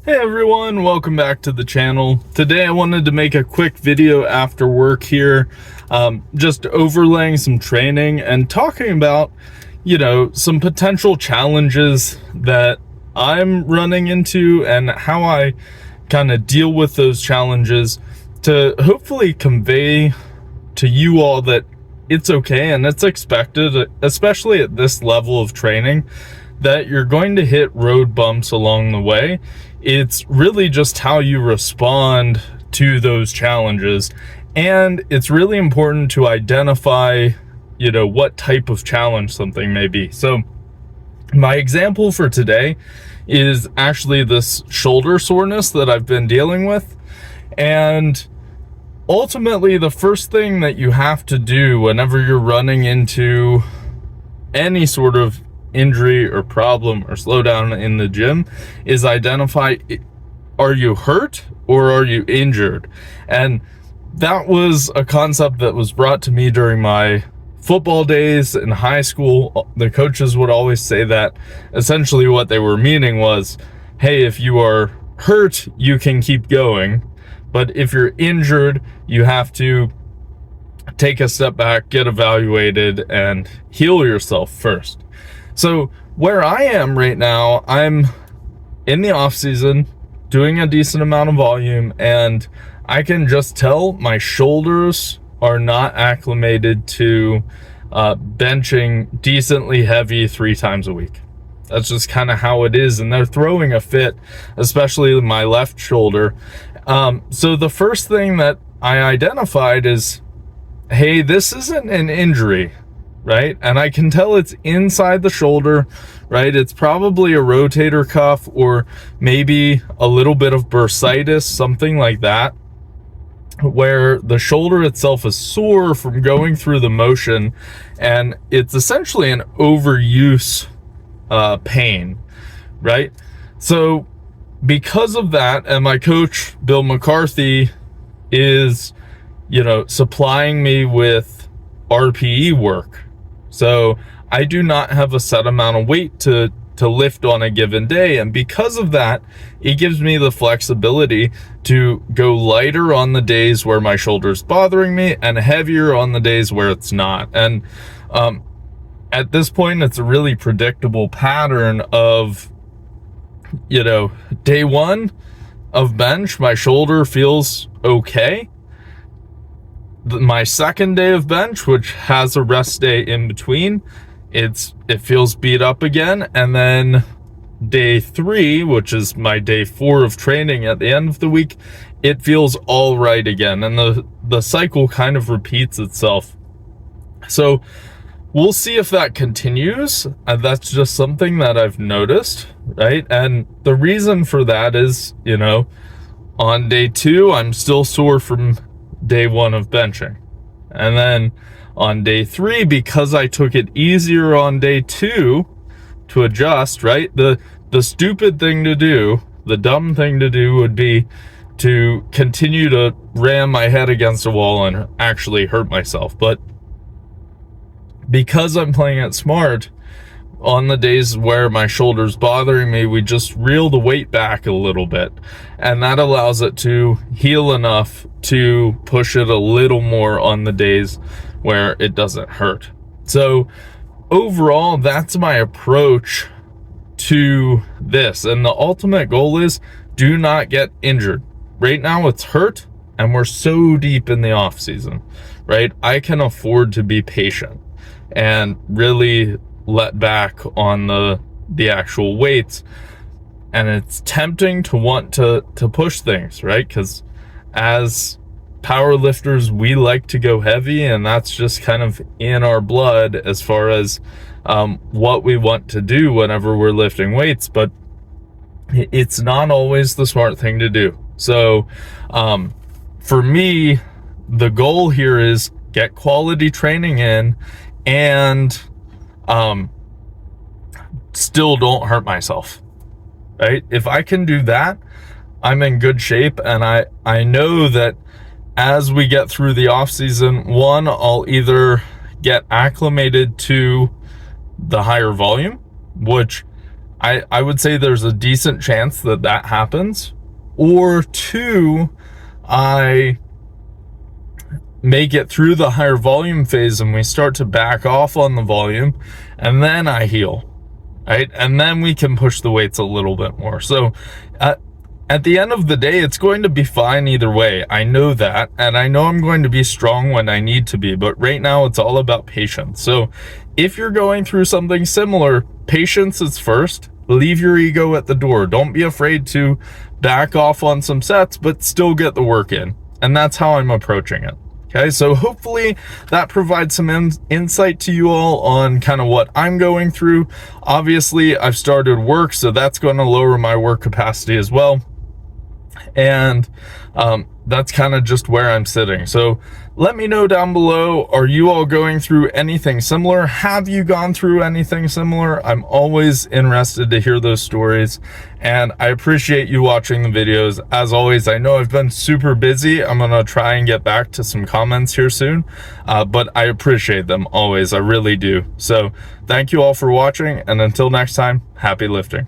Hey everyone, welcome back to the channel. Today I wanted to make a quick video after work here, just overlaying some training and talking about, some potential challenges that I'm running into and how I kind of deal with those challenges to hopefully convey to you all that it's okay and it's expected, especially at this level of training, that you're going to hit road bumps along the way. It's really just how you respond to those challenges. And it's really important to identify, what type of challenge something may be. So my example for today is actually this shoulder soreness that I've been dealing with. And ultimately, the first thing that you have to do whenever you're running into any sort of injury or problem or slowdown in the gym is identify, are you hurt or are you injured? And that was a concept that was brought to me during my football days in high school. The coaches would always say that essentially what they were meaning was, hey, if you are hurt, you can keep going, but if you're injured, you have to take a step back, get evaluated, and heal yourself first. So where I am right now, I'm in the off season doing a decent amount of volume, and I can just tell my shoulders are not acclimated to benching decently heavy 3 times a week. That's just kind of how it is, and they're throwing a fit, especially my left shoulder. So the first thing that I identified is, hey, this isn't an injury, right? And I can tell it's inside the shoulder, right? It's probably a rotator cuff or maybe a little bit of bursitis, something like that, where the shoulder itself is sore from going through the motion, and it's essentially an overuse pain, right? So because of that, and my coach, Bill McCarthy, is, supplying me with RPE work. So I do not have a set amount of weight to lift on a given day. And because of that, it gives me the flexibility to go lighter on the days where my shoulder's bothering me and heavier on the days where it's not. And at this point, it's a really predictable pattern of, day one of bench, my shoulder feels okay. My second day of bench, which has a rest day in between, it feels beat up again. And then day 3, which is my day 4 of training at the end of the week, it feels all right again. And the cycle kind of repeats itself. So we'll see if that continues. That's just something that I've noticed, right? And the reason for that is, on day 2, I'm still sore from day 1 of benching. And then on day 3, because I took it easier on day 2 to adjust, right? The stupid thing to do, the dumb thing to do would be to continue to ram my head against a wall and actually hurt myself. But because I'm playing it smart, on the days where my shoulder's bothering me, we just reel the weight back a little bit, and that allows it to heal enough to push it a little more on the days where it doesn't hurt. So overall, that's my approach to this, and the ultimate goal is do not get injured. Right now it's hurt, and we're so deep in the off season, right? I can afford to be patient and really let back on the actual weights. And it's tempting to want to push things, right? Because as power lifters, we like to go heavy, and that's just kind of in our blood as far as what we want to do whenever we're lifting weights. But it's not always the smart thing to do. So for me, the goal here is get quality training in and still don't hurt myself, right? If I can do that, I'm in good shape. And I know that as we get through the off season, one, I'll either get acclimated to the higher volume, which I would say there's a decent chance that that happens. Or two, I make it through the higher volume phase and we start to back off on the volume, and then I heal, right? And then we can push the weights a little bit more. So at the end of the day, it's going to be fine either way. I know that, and I know I'm going to be strong when I need to be, but right now it's all about patience. So if you're going through something similar, patience is first. Leave your ego at the door. Don't be afraid to back off on some sets, but still get the work in. And that's how I'm approaching it. Okay, so hopefully that provides some insight to you all on kind of what I'm going through. Obviously, I've started work, so that's going to lower my work capacity as well. And that's kind of just where I'm sitting. So let me know down below, are you all going through anything similar? Have you gone through anything similar? I'm always interested to hear those stories, and I appreciate you watching the videos. As always, I know I've been super busy. I'm gonna try and get back to some comments here soon, but I appreciate them always. I really do. So thank you all for watching, and until next time, happy lifting.